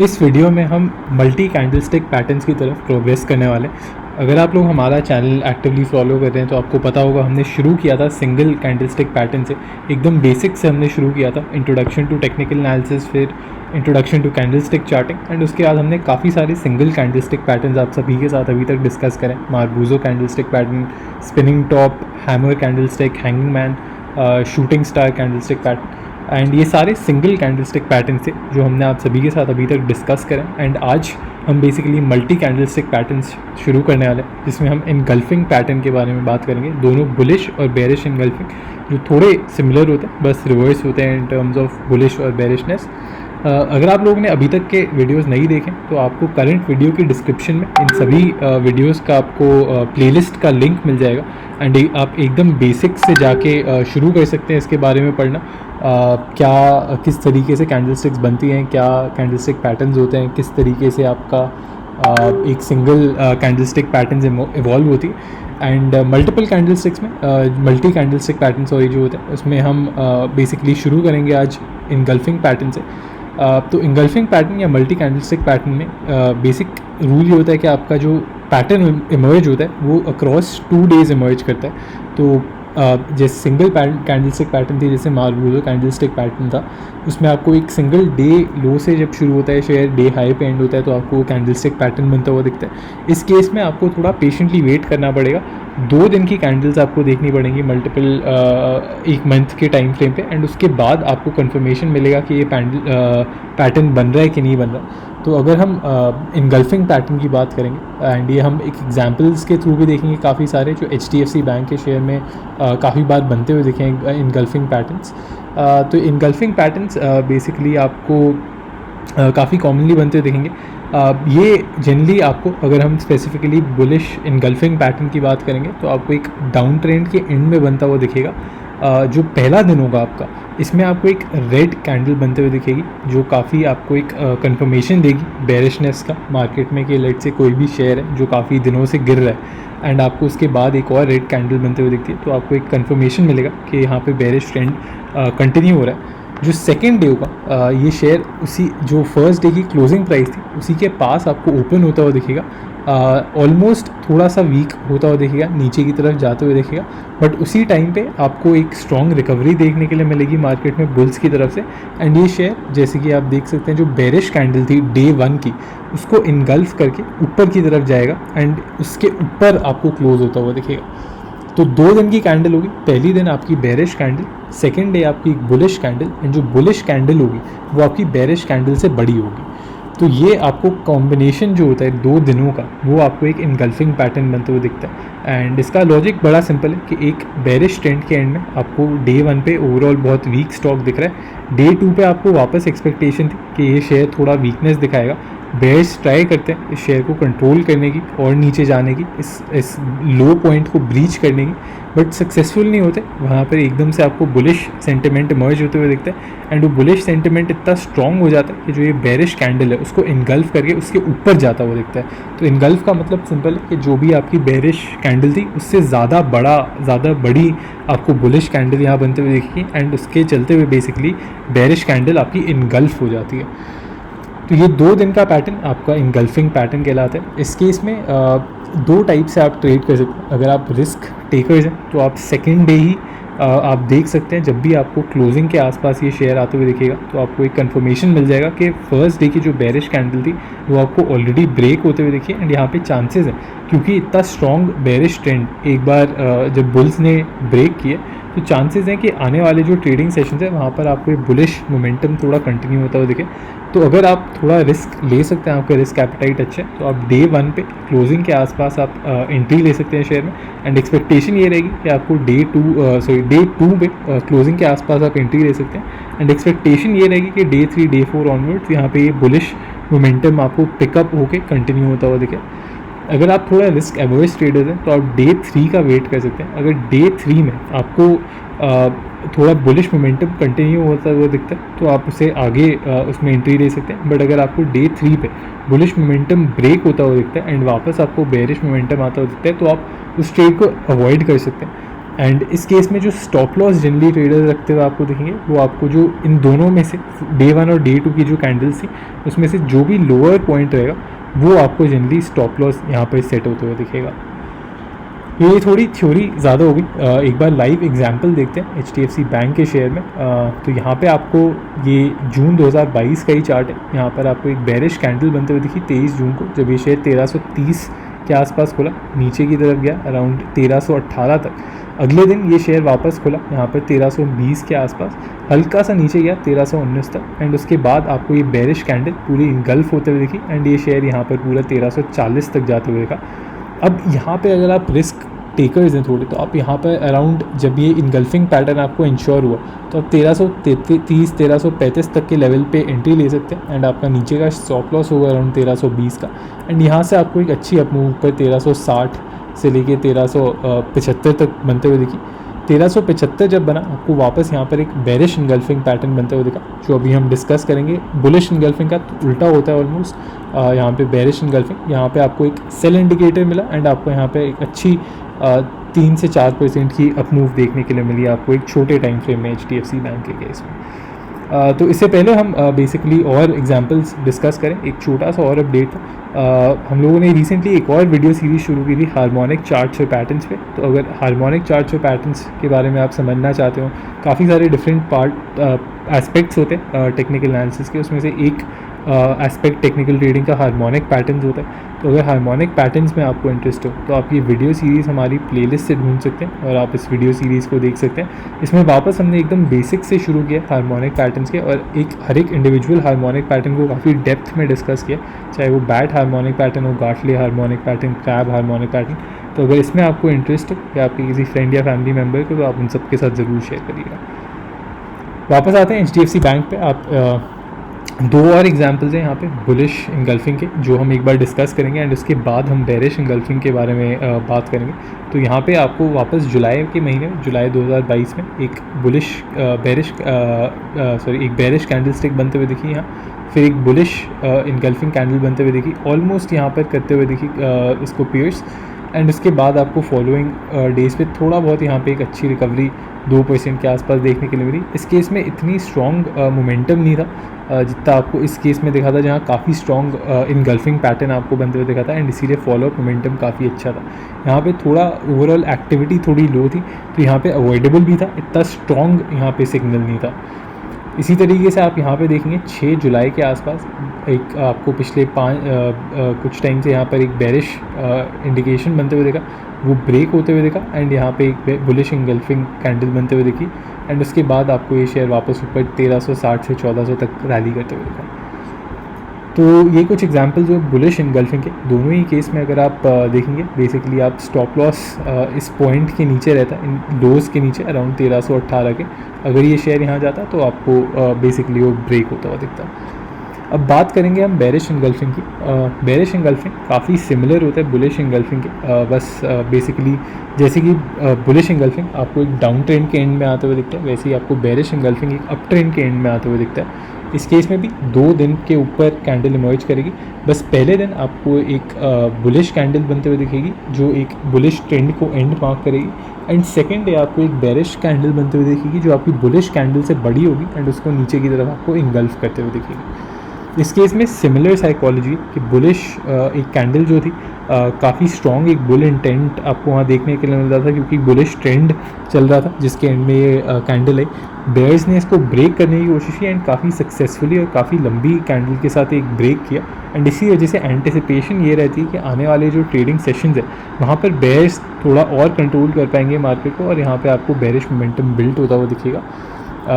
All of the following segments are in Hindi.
इस वीडियो में हम मल्टी कैंडलस्टिक पैटर्न्स की तरफ प्रोग्रेस करने वाले हैं। अगर आप लोग हमारा चैनल एक्टिवली फॉलो कर रहे हैं तो आपको पता होगा हमने शुरू किया था सिंगल कैंडलस्टिक पैटर्न से, एकदम बेसिक से हमने शुरू किया था। इंट्रोडक्शन टू टेक्निकल एनालिसिस, फिर introduction to candlestick charting, and उसके बाद हमने काफ़ी सारे सिंगल कैंडलस्टिक पैटर्न्स आप सभी के साथ अभी तक डिस्कस करें। Marubozu candlestick pattern, spinning top, hammer candlestick, hanging man, shooting star candlestick pattern, and ये सारे सिंगल कैंडलस्टिक पैटर्न थे जो हमने आप सभी के साथ अभी तक डिस्कस करें। एंड आज हम बेसिकली मल्टी कैंडलस्टिक पैटर्न्स शुरू करने वाले हैं, जिसमें हम इनगल्फिंग पैटर्न के बारे में बात करेंगे। दोनों बुलिश और बेरिश इनगल्फिंग, जो थोड़े सिमिलर होते हैं, बस रिवर्स होते हैं इन टर्म्स ऑफ बुलिश और बेरिशनेस। अगर आप लोगों ने अभी तक के वीडियोस नहीं देखे तो आपको करंट वीडियो की डिस्क्रिप्शन में इन सभी वीडियोस का आपको प्लेलिस्ट का लिंक मिल जाएगा। एंड आप एकदम बेसिक से जाके शुरू कर सकते हैं इसके बारे में पढ़ना। क्या किस तरीके से कैंडलस्टिक्स बनती हैं, क्या कैंडलस्टिक पैटर्न्स होते हैं, किस तरीके से आपका एक सिंगल कैंडलस्टिक पैटर्न इवॉल्व होती है। एंड मल्टीपल कैंडलस्टिक्स में मल्टी कैंडलस्टिक पैटर्न सॉरी जो होते हैं उसमें हम बेसिकली शुरू करेंगे आज इनगल्फिंग पैटर्न से। तो इंगल्फिंग पैटर्न या मल्टी कैंडलस्टिक पैटर्न में बेसिक रूल ये होता है कि आपका जो पैटर्न इमर्ज होता है वो अक्रॉस 2 डेज इमर्ज करता है। तो जैसे सिंगल कैंडलस्टिक पैटर्न थी, जैसे मार्बूजो कैंडलस्टिक पैटर्न था, उसमें आपको एक सिंगल डे लो से जब शुरू होता है शेयर डे हाई पे एंड होता है तो आपको कैंडलस्टिक पैटर्न बनता हुआ दिखता है। इस केस में आपको थोड़ा पेशेंटली वेट करना पड़ेगा। 2 दिन की कैंडल्स आपको देखनी पड़ेंगी मल्टीपल एक मंथ के टाइम फ्रेम पे, एंड उसके बाद आपको कंफर्मेशन मिलेगा कि ये पैटर्न बन रहा है कि नहीं बन रहा। तो अगर हम इनगल्फिंग पैटर्न की बात करेंगे, एंड ये हम एक एग्जांपल्स के थ्रू भी देखेंगे, काफ़ी सारे जो HDFC बैंक के शेयर में काफ़ी बार बनते हुए दिखे इनगल्फिंग पैटर्न्स। तो इनगल्फिंग पैटर्न्स बेसिकली आपको काफ़ी कॉमनली बनते हुए दिखेंगे। ये जनरली आपको, अगर हम स्पेसिफिकली बुलिश इनगल्फिंग पैटर्न की बात करेंगे तो आपको एक डाउन ट्रेंड के एंड में बनता हुआ दिखेगा। जो पहला दिन होगा आपका, इसमें आपको एक रेड कैंडल बनते हुए दिखेगी जो काफ़ी आपको एक कंफर्मेशन देगी बेरिशनेस का मार्केट में, कि लेट से कोई भी शेयर है जो काफ़ी दिनों से गिर रहा है एंड आपको उसके बाद एक और रेड कैंडल बनते हुए दिखती है तो आपको एक कंफर्मेशन मिलेगा कि यहाँ पे बेरिश ट्रेंड कंटिन्यू हो रहा है। जो सेकेंड डे होगा, ये शेयर उसी जो फर्स्ट डे की क्लोजिंग प्राइस थी उसी के पास आपको ओपन होता हुआ दिखेगा। ऑलमोस्ट थोड़ा सा वीक होता हुआ दिखेगा, नीचे की तरफ जाते हुए दिखेगा, बट उसी टाइम पे आपको एक स्ट्रॉन्ग रिकवरी देखने के लिए मिलेगी मार्केट में बुल्स की तरफ से। एंड ये शेयर, जैसे कि आप देख सकते हैं, जो बेरिश कैंडल थी डे 1 की, उसको इनगल्फ करके ऊपर की तरफ जाएगा एंड उसके ऊपर आपको क्लोज होता हुआ दिखेगा। तो 2 दिन की कैंडल होगी। पहली दिन आपकी बेरिश कैंडल, सेकेंड डे आपकी बुलिश कैंडल, एंड जो बुलिश कैंडल होगी वो आपकी बेरिश कैंडल से बड़ी होगी। तो ये आपको कॉम्बिनेशन जो होता है 2 दिनों का, वो आपको एक इनगल्फिंग पैटर्न बनते हुए दिखता है। एंड इसका लॉजिक बड़ा सिंपल है कि एक बेरिश ट्रेंड के एंड में आपको डे 1 पे ओवरऑल बहुत वीक स्टॉक दिख रहा है, डे 2 पे आपको वापस एक्सपेक्टेशन थी कि ये शेयर थोड़ा वीकनेस दिखाएगा। बेयर्स ट्राई करते हैं इस शेयर को कंट्रोल करने की और नीचे जाने की, इस लो पॉइंट को ब्रीच करने की, बट सक्सेसफुल नहीं होते। वहाँ पर एकदम से आपको बुलिश सेंटिमेंट इमर्ज होते हुए दिखता है एंड वो बुलिश सेंटिमेंट इतना स्ट्रॉन्ग हो जाता है कि जो ये बेरिश कैंडल है उसको इनगल्फ करके उसके ऊपर जाता हुआ दिखता है। तो इनगल्फ का मतलब सिंपल है कि जो भी आपकी बेरिश कैंडल थी उससे ज़्यादा बड़ी आपको बुलिश कैंडल यहाँ बनते हुए दिखेगी एंड उसके चलते हुए बेसिकली बेरिश कैंडल आपकी इनगल्फ हो जाती है। तो ये 2 दिन का पैटर्न आपका इनगल्फिंग पैटर्न कहलाता है। इस केस में 2 टाइप से आप ट्रेड कर सकते हैं। अगर आप रिस्क टेकर्स हैं तो आप सेकेंड डे ही आप देख सकते हैं, जब भी आपको क्लोजिंग के आसपास ये शेयर आते हुए दिखेगा तो आपको एक कंफर्मेशन मिल जाएगा कि फर्स्ट डे की जो बेरिश कैंडल थी वो आपको ऑलरेडी ब्रेक होते हुए दिखी। एंड यहाँ पे चांसेस हैं, क्योंकि इतना स्ट्रॉन्ग बेरिश ट्रेंड एक बार जब बुल्स ने ब्रेक किए तो चांसेस हैं कि आने वाले जो ट्रेडिंग सेशंस है वहाँ पर आपको एक बुलिश मोमेंटम थोड़ा कंटिन्यू होता हुआ दिखे। तो अगर आप थोड़ा रिस्क ले सकते हैं, आपका रिस्क एपेटाइट अच्छा है, तो आप डे 1 पे क्लोजिंग के आसपास आप एंट्री ले सकते हैं शेयर में। एंड एक्सपेक्टेशन ये रहेगी कि आपको डे 2 पे क्लोजिंग के आसपास आप एंट्री ले सकते हैं। एंड एक्सपेक्टेशन ये रहेगी कि डे 3 डे 4 ऑनवर्ड्स यहाँ पे ये बुलिश मोमेंटम आपको पिकअप होके कंटिन्यू होता हुआ दिखे। अगर आप थोड़ा रिस्क एवर्स ट्रेडर्स हैं तो आप डे 3 का वेट कर सकते हैं। अगर डे 3 में आपको थोड़ा बुलिश मोमेंटम कंटिन्यू होता हुआ दिखता है तो आप उसे आगे उसमें एंट्री ले सकते हैं। बट अगर आपको डे 3 पे बुलिश मोमेंटम ब्रेक होता हुआ दिखता है एंड वापस आपको बेरिश मोमेंटम आता हुआ दिखता है तो आप उस ट्रेड को अवॉइड कर सकते हैं। एंड इस केस में जो स्टॉप लॉस जनरली ट्रेडर रखते हुए आपको दिखेंगे वो आपको जो इन दोनों में से डे 1 और डे 2 की जो कैंडल्स थी उसमें से जो भी लोअर पॉइंट रहेगा वो आपको जनरली स्टॉप लॉस यहाँ पर सेट होते हुए दिखेगा। ये थोड़ी थ्योरी ज़्यादा होगी, एक बार लाइव एग्जांपल देखते हैं HDFC बैंक के शेयर में। तो यहाँ पे आपको ये जून 2022 का ही चार्ट है। यहाँ पर आपको एक बेरिश कैंडल बनते हुए दिखी 23 जून को, जब ये शेयर 1330 के आसपास खुला, नीचे की तरफ गया अराउंड 1318 तक। अगले दिन ये शेयर वापस खुला यहाँ पर 1320 के आसपास, हल्का सा नीचे गया 1319 तक, एंड उसके बाद आपको ये बेरिश कैंडल पूरी इनगल्फ होते हुए दिखी एंड ये शेयर यहाँ पर पूरा 1340 तक जाते हुए देखा। अब यहाँ पे अगर आप रिस्क टेकर्स हैं थोड़े, तो आप यहाँ पर अराउंड जब ये इनगल्फिंग पैटर्न आपको इंश्योर हुआ तो आप 1330 1335 तक के लेवल पे एंट्री ले सकते हैं एंड आपका नीचे का स्टॉप लॉस होगा अराउंड 1320 का। एंड यहाँ से आपको एक अच्छी अप मूव पर 1360 से लेके 1375 तक बनते हुए दिखी। 1375 जब बना आपको वापस यहाँ पर एक बेरिश इनगल्फिंग पैटर्न बनते हुए दिखा, जो अभी हम डिस्कस करेंगे। बुलिश इनगल्फिंग का तो उल्टा होता है ऑलमोस्ट, यहाँ पे बेरिश इनगल्फिंग। यहाँ पे आपको एक सेल इंडिकेटर मिला एंड आपको यहाँ पे एक अच्छी 3 से 4% की अप मूव देखने के लिए मिली आपको एक छोटे टाइम फ्रेम में HDFC बैंक के केस में। तो इससे पहले हम बेसिकली और एग्जांपल्स डिस्कस करें, एक छोटा सा और अपडेट था। हम लोगों ने रिसेंटली एक और वीडियो सीरीज़ शुरू की थी हार्मोनिक चार्ट्स और पैटर्न्स पे। तो अगर हार्मोनिक चार्ट्स और पैटर्न्स के बारे में आप समझना चाहते हो, काफ़ी सारे डिफरेंट पार्ट एस्पेक्ट्स होते हैं टेक्निकल एनालिसिस के, उसमें से एक एस्पेक्ट टेक्निकल ट्रेडिंग का हार्मोनिक पैटर्न्स होता है। तो अगर हार्मोनिक पैटर्न्स में आपको इंटरेस्ट हो तो आप ये वीडियो सीरीज़ हमारी प्लेलिस्ट से ढूंढ सकते हैं और आप इस वीडियो सीरीज़ को देख सकते हैं। इसमें वापस हमने एकदम बेसिक से शुरू किया हार्मोनिक पैटर्न्स के, और हर एक इंडिविजुअल हार्मोनिक पैटर्न को काफ़ी डेप्थ में डिस्कस किया, चाहे वो बैट हार्मोनिक पैटर्न हो, Gartley harmonic pattern, crab harmonic pattern. तो अगर इसमें आपको इंटरेस्ट हो या आपके किसी फ्रेंड या फैमिली मेम्बर को, तो आप उन सबके साथ ज़रूर शेयर करिएगा। वापस आते हैं HDFC बैंक पे। आप दो और एग्जांपल्स हैं यहाँ पे बुलिश इनगल्फिंग के, जो हम एक बार डिस्कस करेंगे एंड उसके बाद हम बेरिश इनगल्फिंग के बारे में बात करेंगे। तो यहाँ पे आपको वापस जुलाई के महीने में, जुलाई 2022 में एक बुलिश एक बेरिश कैंडल स्टिक बनते हुए दिखी यहाँ, फिर एक बुलिश इनगल्फिंग कैंडल बनते हुए दिखी, ऑलमोस्ट यहाँ पर करते हुए दिखी इसको पियर्स। एंड उसके बाद आपको फॉलोइंग डेज़ पे थोड़ा बहुत यहाँ पे एक अच्छी रिकवरी 2% के आसपास देखने के लिए मिली। इस केस में इतनी स्ट्रॉन्ग मोमेंटम नहीं था जितना आपको इस केस में दिखा था, जहाँ काफ़ी स्ट्रॉन्ग इनगल्फिंग पैटर्न आपको बनते हुए दिखा था एंड इसीलिए फॉलोअप मोमेंटम काफ़ी अच्छा था। यहाँ पे थोड़ा ओवरऑल एक्टिविटी थोड़ी लो थी, तो यहाँ पे अवॉइडेबल भी था, इतना स्ट्रॉन्ग यहाँ पे सिग्नल नहीं था। इसी तरीके से आप यहाँ पे देखेंगे 6 जुलाई के आसपास एक आपको पिछले कुछ टाइम से यहाँ पर एक बेरिश इंडिकेशन बनते हुए देखा, वो ब्रेक होते हुए देखा एंड यहाँ पे एक बुलिश इंगल्फिंग कैंडल बनते हुए दिखी एंड उसके बाद आपको ये शेयर वापस ऊपर 1360 से 1400 तक रैली करते हुए देखा। तो ये कुछ एग्जांपल जो बुलिश इनगल्फिंग के, दोनों ही केस में अगर आप देखेंगे बेसिकली आप स्टॉप लॉस इस पॉइंट के नीचे रहता है, इन लोज के नीचे अराउंड 1318 के। अगर ये शेयर यहाँ जाता तो आपको बेसिकली वो ब्रेक होता हुआ दिखता। अब बात करेंगे हम बेरिश इनगल्फिंग की। बेरिश इनगल्फिंग काफ़ी सिमिलर होता है बुलिश इनगल्फिंग के, बस बेसिकली जैसे कि बुलिश इनगल्फिंग आपको एक डाउन ट्रेंड के एंड में आते हुए दिखता है, वैसे ही आपको बेरिश इनगल्फिंग एक अप ट्रेंड के एंड में आते हुए दिखता है। इस केस में भी 2 दिन के ऊपर कैंडल इमर्ज करेगी, बस पहले दिन आपको एक बुलिश कैंडल बनते हुए दिखेगी जो एक बुलिश ट्रेंड को एंड मार्क करेगी एंड सेकेंड डे आपको एक बेरिश कैंडल बनते हुए दिखेगी जो आपकी बुलिश कैंडल से बड़ी होगी एंड उसको नीचे की तरफ आपको इंगल्फ करते हुए दिखेगी। इस केस में सिमिलर साइकोलॉजी कि बुलिश एक कैंडल जो थी काफ़ी स्ट्रॉन्ग एक बुल इंटेंट आपको वहाँ देखने के लिए मिल रहा था, क्योंकि बुलिश ट्रेंड चल रहा था जिसके एंड में ये कैंडल आई। बेयर्स ने इसको ब्रेक करने की कोशिश की एंड काफ़ी सक्सेसफुली और काफ़ी लंबी कैंडल के साथ एक ब्रेक किया एंड इसी वजह से एंटिसिपेशन ये रहती है कि आने वाले जो ट्रेडिंग सेशंस है वहाँ पर बेयर्स थोड़ा और कंट्रोल कर पाएंगे मार्केट को और यहाँ पर आपको बेरिश मोमेंटम बिल्ड होता हुआ दिखेगा।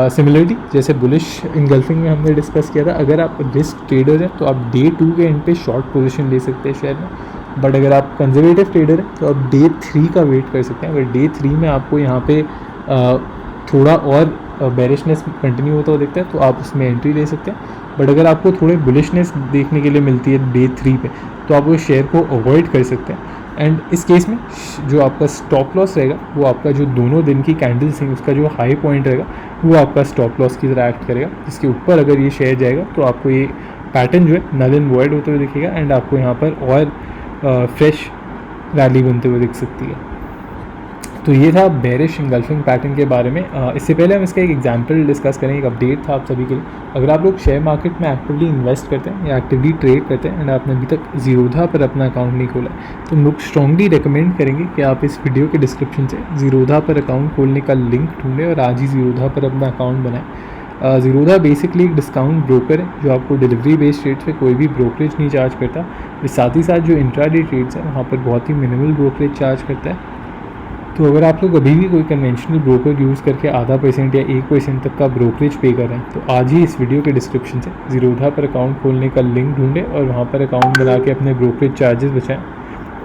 सिमिलरली जैसे बुलिश इनगल्फिंग में हमने डिस्कस किया था, अगर आप रिस्क ट्रेडर हैं तो आप डे 2 के एंड पे शॉर्ट पोजीशन ले सकते हैं शेयर में, बट अगर आप कंजर्वेटिव ट्रेडर हैं तो आप डे 3 का वेट कर सकते हैं। अगर डे 3 में आपको यहाँ पे थोड़ा और बेरिशनेस कंटिन्यू होता हुआ दिखता है तो आप उसमें एंट्री ले सकते हैं, बट अगर आपको थोड़े बुलिशनेस देखने के लिए मिलती है डे 3 पे तो आप वो शेयर को अवॉइड कर सकते हैं। एंड इस केस में जो आपका स्टॉप लॉस रहेगा वो आपका जो दोनों दिन की कैंडल्स हैं उसका जो हाई पॉइंट रहेगा वो आपका स्टॉप लॉस की तरह एक्ट करेगा, जिसके ऊपर अगर ये शेयर जाएगा तो आपको ये पैटर्न जो है नल एंड वॉइड होते हुए दिखेगा एंड आपको यहाँ पर और फ्रेश रैली बनते हुए दिख सकती है। तो ये था बेरिश इंगल्फिंग पैटर्न के बारे में। इससे पहले हम इसका एक एग्जांपल डिस्कस करें, एक अपडेट था आप सभी के लिए। अगर आप लोग शेयर मार्केट में एक्टिवली इन्वेस्ट करते हैं या एक्टिवली ट्रेड करते हैं एंड आपने अभी तक ज़ीरोधा पर अपना अकाउंट नहीं खोला है, तो हम लोग स्ट्रॉन्गली रिकमेंड करेंगे कि आप इस वीडियो के डिस्क्रिप्शन से ज़ीरोधा पर अकाउंट खोलने का लिंक ढूंढें और आज ही ज़ीरोधा पर अपना अकाउंट बनाएं। ज़ीरोधा बेसिकली एक डिस्काउंट ब्रोकर है जो आपको डिलीवरी बेस्ड ट्रेड्स पे कोई भी ब्रोकरेज नहीं चार्ज करता। साथ ही साथ जो इंट्राडे ट्रेड्स हैं वहाँ पर बहुत ही मिनिमल ब्रोकरेज चार्ज करता है। तो अगर आप लोग अभी भी कोई कन्वेंशनल ब्रोकर यूज़ करके आधा % या 1% तक का ब्रोकरेज पे कर रहे हैं, तो आज ही इस वीडियो के डिस्क्रिप्शन से ज़ीरोधा पर अकाउंट खोलने का लिंक ढूंढें और वहाँ पर अकाउंट बना के अपने ब्रोकरेज चार्जेस बचाएं।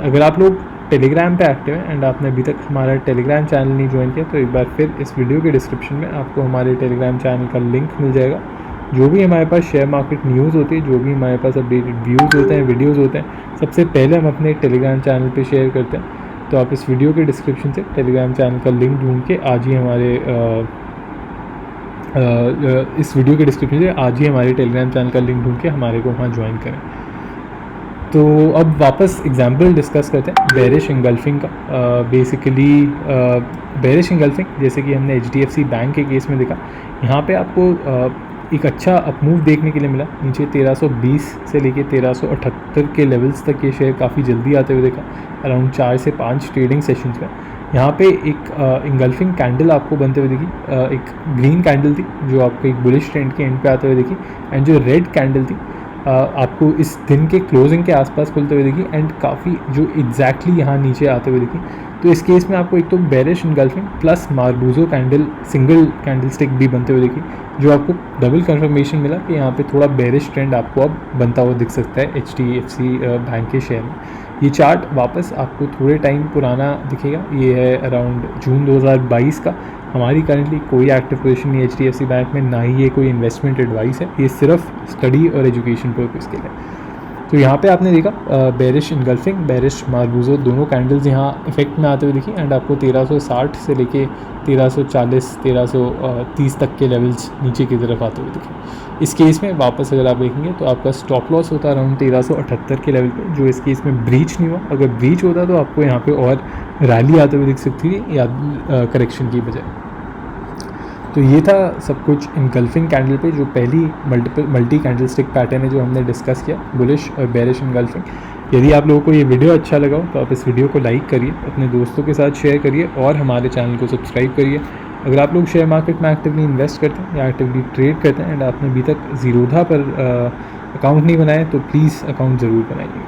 अगर आप लोग टेलीग्राम पे एक्टिव हैं एंड आपने अभी तक हमारा टेलीग्राम चैनल नहीं ज्वाइन किया, तो एक बार फिर इस वीडियो के डिस्क्रिप्शन में आपको हमारे टेलीग्राम चैनल का लिंक मिल जाएगा। जो भी हमारे पास शेयर मार्केट न्यूज़ होती है, जो भी हमारे पास अपडेटेड व्यूज़ होते हैं, वीडियोज़ होते हैं, सबसे पहले हम अपने टेलीग्राम चैनल पर शेयर करते हैं। तो आप इस वीडियो के डिस्क्रिप्शन से टेलीग्राम चैनल का लिंक ढूंढ के आज ही हमारे इस वीडियो के डिस्क्रिप्शन से आज ही हमारे टेलीग्राम चैनल का लिंक ढूंढ के हमारे को वहाँ ज्वाइन करें। तो अब वापस एग्जांपल डिस्कस करते हैं बेरिश इंगल्फिंग का। बेसिकली बेरिश इंगल्फिंग जैसे कि हमने HDFC बैंक के केस में देखा, यहाँ पे आपको एक अच्छा अपमूव देखने के लिए मिला। नीचे 1320 से लेके 1378 के लेवल्स तक ये शेयर काफ़ी जल्दी आते हुए देखा, अराउंड 4 से 5 ट्रेडिंग सेशंस में। यहाँ पे एक इंगल्फिंग कैंडल आपको बनते हुए दिखी, एक ग्रीन कैंडल थी जो आपको एक बुलिश ट्रेंड के एंड पे आते हुए दिखी, एंड जो रेड कैंडल थी आपको इस दिन के क्लोजिंग के आसपास खुलते हुए दिखी एंड काफ़ी जो एग्जैक्टली यहाँ नीचे आते हुए दिखी। तो इस केस में आपको एक तो bearish engulfing plus marubozu candle single candle stick भी बनते हुए दिखी, जो आपको डबल कंफर्मेशन मिला कि यहाँ पे थोड़ा बेरिश ट्रेंड आपको अब बनता हुआ दिख सकता है HDFC बैंक के शेयर में। ये चार्ट वापस आपको थोड़े टाइम पुराना दिखेगा, ये है अराउंड जून 2022 का। हमारी करंटली कोई एक्टिव पोजीशन नहीं HDFC बैंक में, ना ही ये कोई इन्वेस्टमेंट एडवाइस है, ये सिर्फ स्टडी और एजुकेशन पर्पज़ के लिए। तो यहाँ पे आपने देखा बेरिश इंगल्फिंग, बेरिश मार्बूजो दोनों कैंडल्स यहाँ इफेक्ट में आते हुए दिखी एंड आपको 1360 से लेके 1340 1330 तक के लेवल्स नीचे की तरफ आते हुए दिखे। इस केस में वापस अगर आप देखेंगे तो आपका स्टॉप लॉस होता है अराउंड 1378 के लेवल पे, जो इस केस में ब्रीच नहीं हुआ। अगर ब्रीच होता तो आपको यहाँ पे और रैली आते हुए दिख सकती थी या करेक्शन की बजाय। तो ये था सब कुछ इंगल्फिंग कैंडल पे, जो पहली मल्टी कैंडल स्टिक पैटर्न है जो हमने डिस्कस किया, बुलिश और बेरिश इंगल्फिंग। यदि आप लोगों को ये वीडियो अच्छा लगा हो तो आप इस वीडियो को लाइक करिए, अपने दोस्तों के साथ शेयर करिए और हमारे चैनल को सब्सक्राइब करिए। अगर आप लोग शेयर मार्केट में एक्टिवली इन्वेस्ट करते हैं या एक्टिवली ट्रेड करते हैं एंड आपने अभी तक ज़ीरोधा पर अकाउंट नहीं बनाया, तो प्लीज़ अकाउंट ज़रूर बनाइए।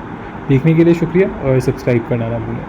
देखने के लिए शुक्रिया और सब्सक्राइब करना ना भूलें।